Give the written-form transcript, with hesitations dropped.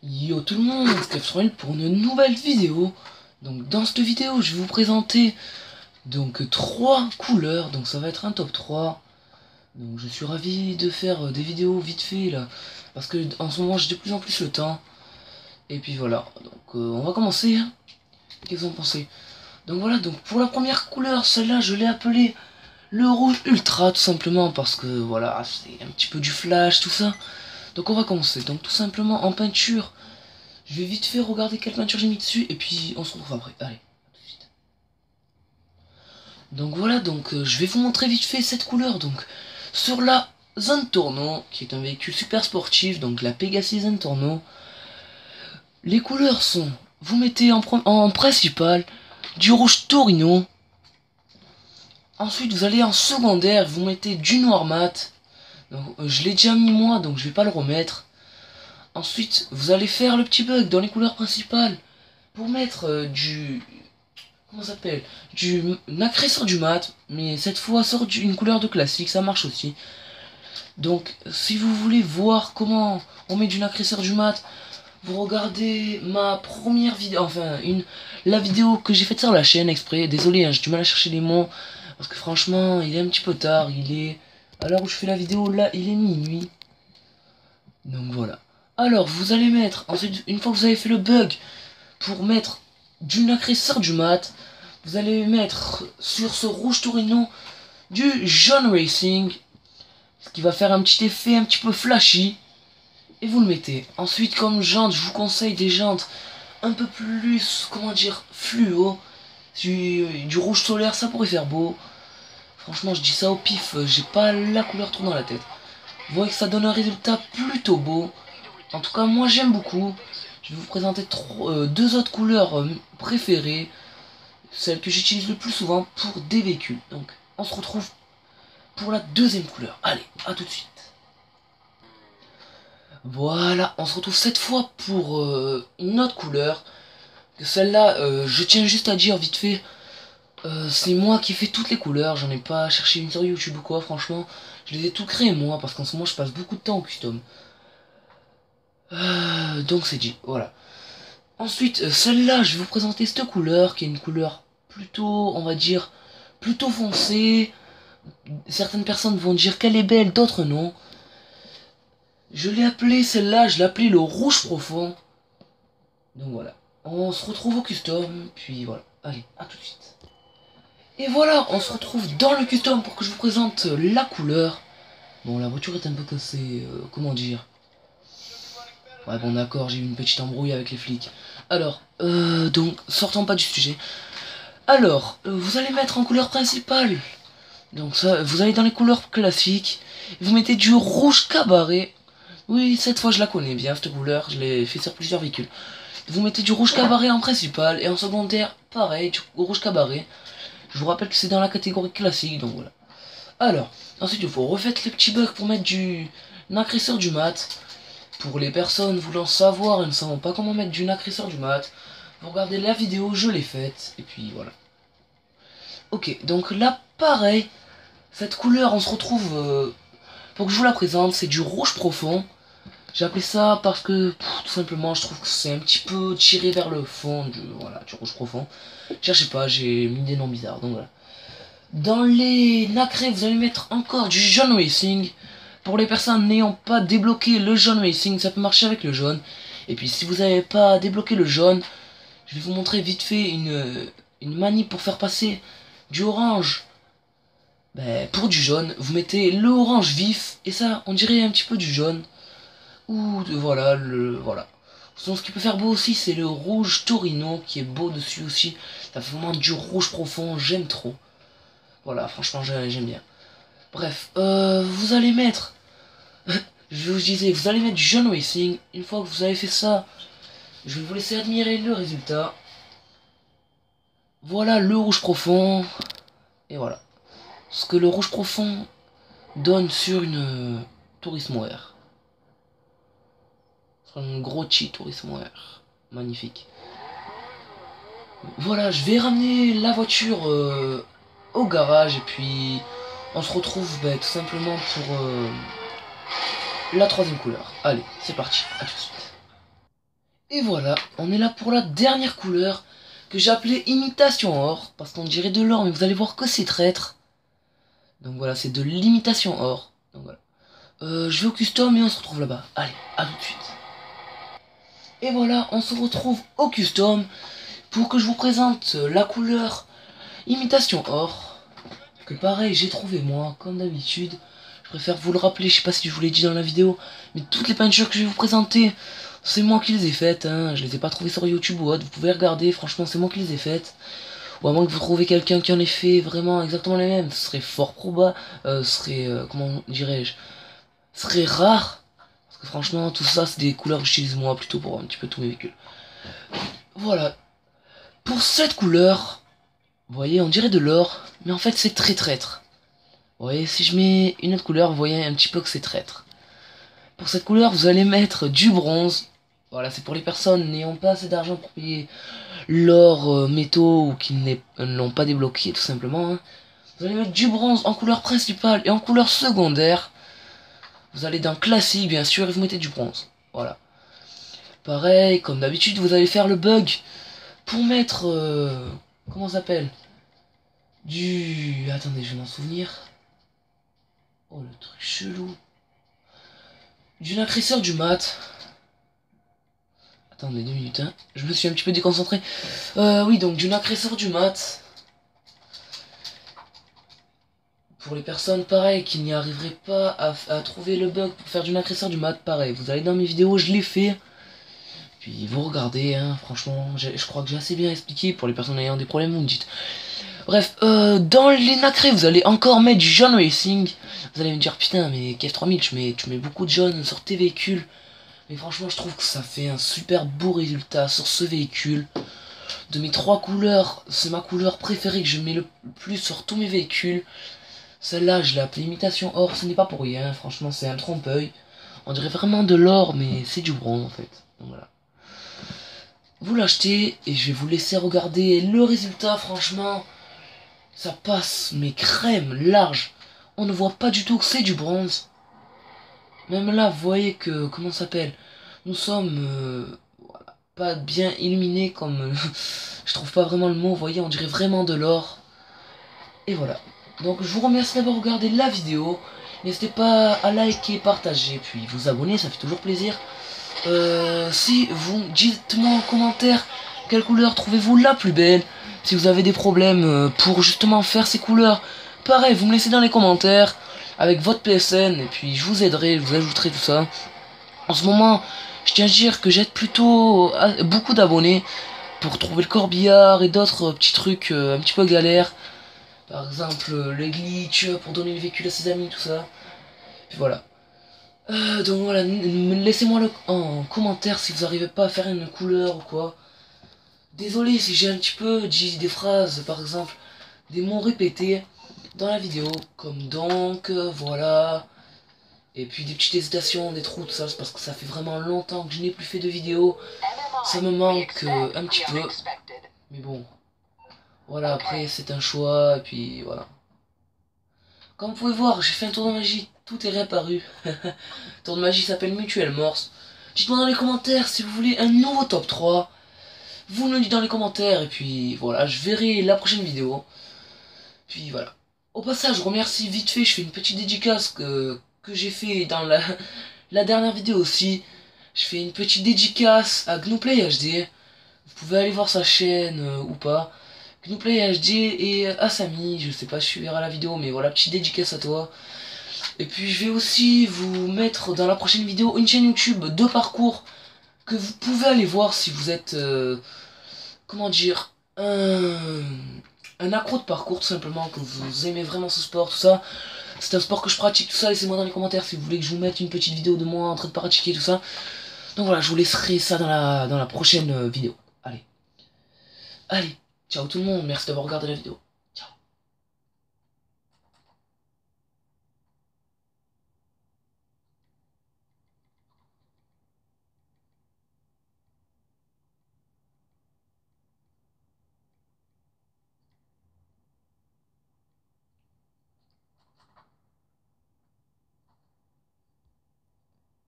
Yo tout le monde, c'est Capsule pour une nouvelle vidéo. Donc dans cette vidéo, je vais vous présenter donc trois couleurs. Donc ça va être un top 3. Donc je suis ravi de faire des vidéos vite fait là, parce que en ce moment j'ai de plus en plus le temps. Et puis voilà, donc on va commencer. Qu'est-ce que vous en pensez? Donc voilà, donc pour la première couleur, celle-là je l'ai appelée le rouge ultra, tout simplement parce que voilà, c'est un petit peu du flash, tout ça. Donc on va commencer, donc tout simplement en peinture. Je vais vite fait regarder quelle peinture j'ai mis dessus et puis on se retrouve après. Allez, à tout de suite. Donc voilà, donc je vais vous montrer vite fait cette couleur. Donc sur la Zentorno, qui est un véhicule super sportif, donc la Pegasus Zentorno, les couleurs sont, vous mettez en principal du rouge Torino. Ensuite vous allez en secondaire, vous mettez du noir mat. Donc, je l'ai déjà mis moi, donc je vais pas le remettre. Ensuite, vous allez faire le petit bug dans les couleurs principales pour mettre du... Comment ça s'appelle? Du nacré sur du mat, mais cette fois sur une couleur de classique, ça marche aussi. Donc, si vous voulez voir comment on met du nacré sur du mat, vous regardez ma première vidéo, enfin, la vidéo que j'ai faite sur la chaîne exprès. Désolé, hein, j'ai du mal à chercher les mots, parce que franchement, il est un petit peu tard, il est... À l'heure où je fais la vidéo, là, il est minuit. Donc voilà. Alors, vous allez mettre, ensuite, une fois que vous avez fait le bug, pour mettre du nacré sur du mat, vous allez mettre sur ce rouge Torino du jaune racing, ce qui va faire un petit effet un petit peu flashy, et vous le mettez. Ensuite, comme jantes, je vous conseille des jantes un peu plus, comment dire, fluo. Du rouge solaire, ça pourrait faire beau. Franchement, je dis ça au pif, j'ai pas la couleur trop dans la tête. Vous voyez que ça donne un résultat plutôt beau. En tout cas, moi j'aime beaucoup. Je vais vous présenter deux autres couleurs préférées. Celles que j'utilise le plus souvent pour des véhicules. Donc, on se retrouve pour la deuxième couleur. Allez, à tout de suite. Voilà, on se retrouve cette fois pour une autre couleur. Celle-là, je tiens juste à dire vite fait, c'est moi qui fais toutes les couleurs. J'en ai pas cherché une sur YouTube ou quoi, franchement. Je les ai tout créés moi, parce qu'en ce moment je passe beaucoup de temps au custom. Donc c'est dit, voilà. Ensuite, celle-là, je vais vous présenter cette couleur, qui est une couleur plutôt, on va dire, plutôt foncée. Certaines personnes vont dire qu'elle est belle, d'autres non. Je l'ai appelée, celle-là, je l'ai appelée le rouge profond. Donc voilà. On se retrouve au custom, puis voilà. Allez, à tout de suite. Et voilà, on se retrouve dans le custom pour que je vous présente la couleur. Bon, la voiture est un peu cassée, comment dire. Ouais, bon d'accord, j'ai eu une petite embrouille avec les flics. Alors, donc, sortons pas du sujet. Alors, vous allez mettre en couleur principale. Donc ça, vous allez dans les couleurs classiques. Vous mettez du rouge cabaret. Oui, cette fois je la connais bien, cette couleur. Je l'ai fait sur plusieurs véhicules. Vous mettez du rouge cabaret en principal. Et en secondaire, pareil, du rouge cabaret. Je vous rappelle que c'est dans la catégorie classique, donc voilà. Alors, ensuite il faut refaire les petits bugs pour mettre du nacré sur du mat. Pour les personnes voulant savoir et ne savant pas comment mettre du nacré sur du mat, vous regardez la vidéo, je l'ai faite, et puis voilà. Ok, donc là, pareil, cette couleur, on se retrouve, pour que je vous la présente, c'est du rouge profond. J'ai appelé ça parce que, tout simplement, je trouve que c'est un petit peu tiré vers le fond voilà, du rouge profond. Cherchez pas, j'ai mis des noms bizarres, donc voilà. Dans les nacrés, vous allez mettre encore du jaune racing. Pour les personnes n'ayant pas débloqué le jaune racing, ça peut marcher avec le jaune. Et puis si vous n'avez pas débloqué le jaune, je vais vous montrer vite fait une manip pour faire passer du orange pour du jaune. Vous mettez le orange vif, et ça, on dirait un petit peu du jaune. Ou voilà, voilà. Sinon, ce qui peut faire beau aussi, c'est le rouge Torino, qui est beau dessus aussi. Ça fait vraiment du rouge profond, j'aime trop. Voilà, franchement, j'aime bien. Bref, vous allez mettre... je vous disais, vous allez mettre du jaune racing. Une fois que vous avez fait ça, je vais vous laisser admirer le résultat. Voilà le rouge profond. Et voilà. Ce que le rouge profond donne sur une Turismo R. Sur un gros chi Turismo R. Magnifique. Voilà, je vais ramener la voiture au garage et puis on se retrouve tout simplement pour la troisième couleur. Allez, c'est parti, à tout de suite. Et voilà, on est là pour la dernière couleur que j'ai appelée imitation or, parce qu'on dirait de l'or, mais vous allez voir que c'est traître. Donc voilà, c'est de l'imitation or. Donc voilà. Je vais au custom et on se retrouve là-bas. Allez, à tout de suite. Et voilà, on se retrouve au custom pour que je vous présente la couleur imitation or. Que pareil, j'ai trouvé moi, comme d'habitude. Je préfère vous le rappeler, je sais pas si je vous l'ai dit dans la vidéo, mais toutes les peintures que je vais vous présenter, c'est moi qui les ai faites, hein. Je les ai pas trouvées sur YouTube ou autre, vous pouvez regarder, franchement c'est moi qui les ai faites. Ou à moins que vous trouviez quelqu'un qui en ait fait vraiment exactement les mêmes, ce serait fort probable, comment dirais-je, ce serait rare. Parce que franchement, tout ça, c'est des couleurs que j'utilise moi plutôt pour un petit peu tous mes véhicules. Voilà. Pour cette couleur, vous voyez, on dirait de l'or, mais en fait, c'est très traître. Vous voyez, si je mets une autre couleur, vous voyez un petit peu que c'est traître. Pour cette couleur, vous allez mettre du bronze. Voilà, c'est pour les personnes n'ayant pas assez d'argent pour payer l'or métaux ou qui ne l'ont pas débloqué, tout simplement. Hein. Vous allez mettre du bronze en couleur principale et en couleur secondaire. Vous allez dans classique, bien sûr, et vous mettez du bronze. Voilà. Pareil, comme d'habitude, vous allez faire le bug pour mettre... comment ça s'appelle? Attendez, je vais m'en souvenir. Oh, le truc chelou. Du nacresseur du mat. Attendez 2 minutes, hein. Je me suis un petit peu déconcentré. Oui, donc du nacresseur du mat. Pour les personnes, pareil, qui n'y arriveraient pas à trouver le bug pour faire du nacresseur du mat, pareil. Vous allez dans mes vidéos, je l'ai fait. Puis vous regardez, hein, franchement, je crois que j'ai assez bien expliqué. Pour les personnes ayant des problèmes, vous me dites. Bref, dans les nacrés, vous allez encore mettre du jaune racing. Vous allez me dire, putain, mais KF3000, tu mets beaucoup de jaune sur tes véhicules. Mais franchement, je trouve que ça fait un super beau résultat sur ce véhicule. De mes 3 couleurs, c'est ma couleur préférée que je mets le plus sur tous mes véhicules. Celle-là, je l'ai appelée imitation or, ce n'est pas pour rien. Franchement, c'est un trompe-l'œil. On dirait vraiment de l'or, mais c'est du bronze en fait. Donc voilà. Vous l'achetez et je vais vous laisser regarder le résultat. Franchement, ça passe, mais crème, large. On ne voit pas du tout que c'est du bronze. Même là, vous voyez que, comment ça s'appelle? Nous sommes voilà, pas bien illuminés comme... je trouve pas vraiment le mot, vous voyez, on dirait vraiment de l'or. Et voilà. Donc je vous remercie d'avoir regardé la vidéo. N'hésitez pas à liker, partager, puis vous abonner, ça fait toujours plaisir. Si vous dites-moi en commentaire quelle couleur trouvez-vous la plus belle. Si vous avez des problèmes pour justement faire ces couleurs, pareil, vous me laissez dans les commentaires avec votre PSN et puis je vous aiderai, je vous ajouterai tout ça. En ce moment, je tiens à dire que j'aide plutôt beaucoup d'abonnés pour trouver le corbillard et d'autres petits trucs un petit peu galères. Par exemple, les glitch pour donner le véhicule à ses amis, tout ça. Puis voilà. Donc voilà, laissez-moi en commentaire si vous n'arrivez pas à faire une couleur ou quoi. Désolé si j'ai un petit peu dit des phrases, par exemple, des mots répétés dans la vidéo, comme donc, voilà. Et puis des petites hésitations, des trous, tout ça, c'est parce que ça fait vraiment longtemps que je n'ai plus fait de vidéo. Ça me manque un petit peu. Mais bon, voilà, après c'est un choix, et puis voilà. Comme vous pouvez voir, j'ai fait un tour de magie, tout est réapparu. Le tour de magie s'appelle Mutuel Morse. Dites-moi dans les commentaires si vous voulez un nouveau top 3. Vous me le dites dans les commentaires, et puis voilà, je verrai la prochaine vidéo. Puis voilà. Au passage, je remercie vite fait, je fais une petite dédicace que j'ai fait dans la dernière vidéo aussi. Je fais une petite dédicace à Gnuplay HD. Vous pouvez aller voir sa chaîne ou pas. Gnuplay HD et à Samy, je sais pas si tu verras la vidéo, mais voilà, petite dédicace à toi. Et puis je vais aussi vous mettre dans la prochaine vidéo une chaîne YouTube de parcours que vous pouvez aller voir si vous êtes, comment dire, un accro de parcours tout simplement, que vous aimez vraiment ce sport, tout ça. C'est un sport que je pratique, tout ça, laissez-moi dans les commentaires si vous voulez que je vous mette une petite vidéo de moi en train de pratiquer tout ça. Donc voilà, je vous laisserai ça dans la prochaine vidéo. Allez. Allez, ciao tout le monde, merci d'avoir regardé la vidéo.